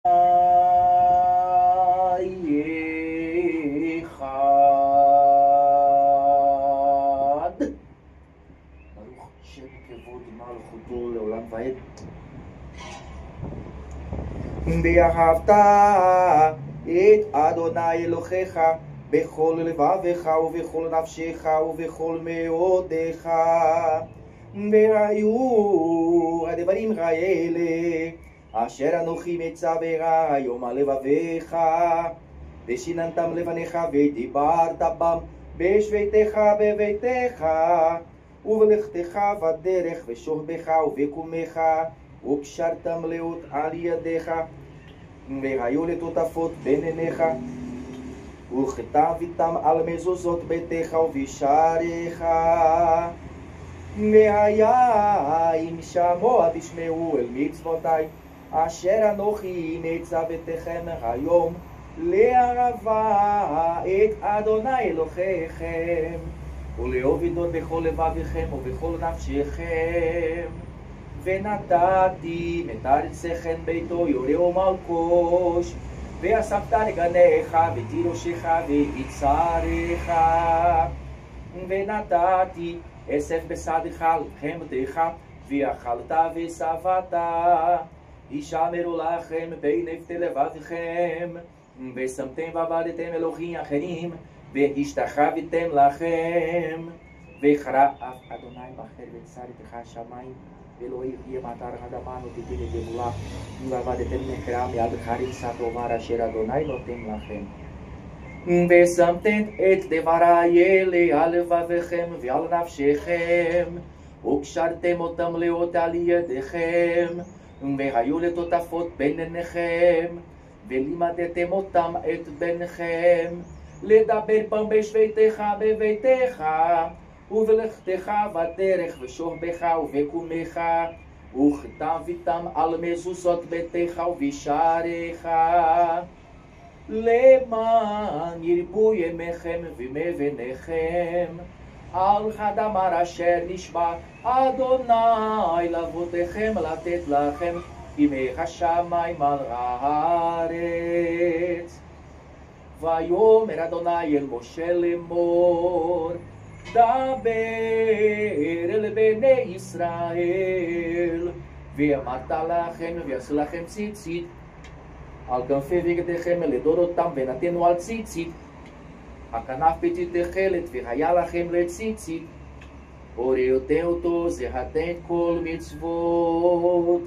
ברוך שם כבוד מלכותו לעולם ועד. ואהבת את אדוני אלוהיך בכל לבבך ובכל נפשך ובכל מאודך. והיו הדברים האלה אשר אנוכי מצווך היום על לבביך, ושיננתם לפניך ודיברת בם בשביתך בביתך ובלכתך בדרך ושוכבך ובקומך, וקשרתם לאות על ידיך, והיו לטוטפות בין עיניך, וכתבתם על מזוזות ביתך ובשעריך. והיה אם שמוע תשמעו אל מצוותי אשר אנוכי מצוותיכם היום לאהבה את אדוני אלוהיכם ולעובדו בכל לבבכם ובכל נפשכם. ונתתי מתרצכם ביתו יורה ומלקוש, ואספת לגניך ותירושך ויצריך. ונתתי אסף בשדך לחמתך, ואכלת ושבעת. הישמרו לכם בין נפתי לבבכם, ושמתם ועבדתם אלוהים אחרים, והשתחוויתם לכם. וקרא אף אדוני בחר וצריתך השמיים, ולא יהיה מטר האדמה נותנים לגאולה, ועבדתם נחרה מיד חריצת דבר אשר אדוני נותן לכם. ושמתם את דברי אלה על לבבכם ועל נפשכם, וקשרתם אותם לאות על ידיכם, והיו לטוטפות בין עיניכם, ולימדתם אותם את בניכם, לדבר פעם בשביתך בביתך, ובלכתך בדרך ושוכבך ובקומך, וכתבתם על מזוזות ביתך ובשעריך. למען ירבו ימיכם ומבניכם על הדבר אשר נשבע אדוני לאבותיכם לתת לכם ימי השמיים על הארץ. ויאמר אדוני אל משה לאמור, דבר אל בני ישראל, ואמרת לכם ויעשו לכם ציצית על כנפי בגדיכם לדורותם, ונתנו על ציצית הכנף פתית תכלת, והיה לכם לציצית, וראיתם אותו זהתם כל מצוות.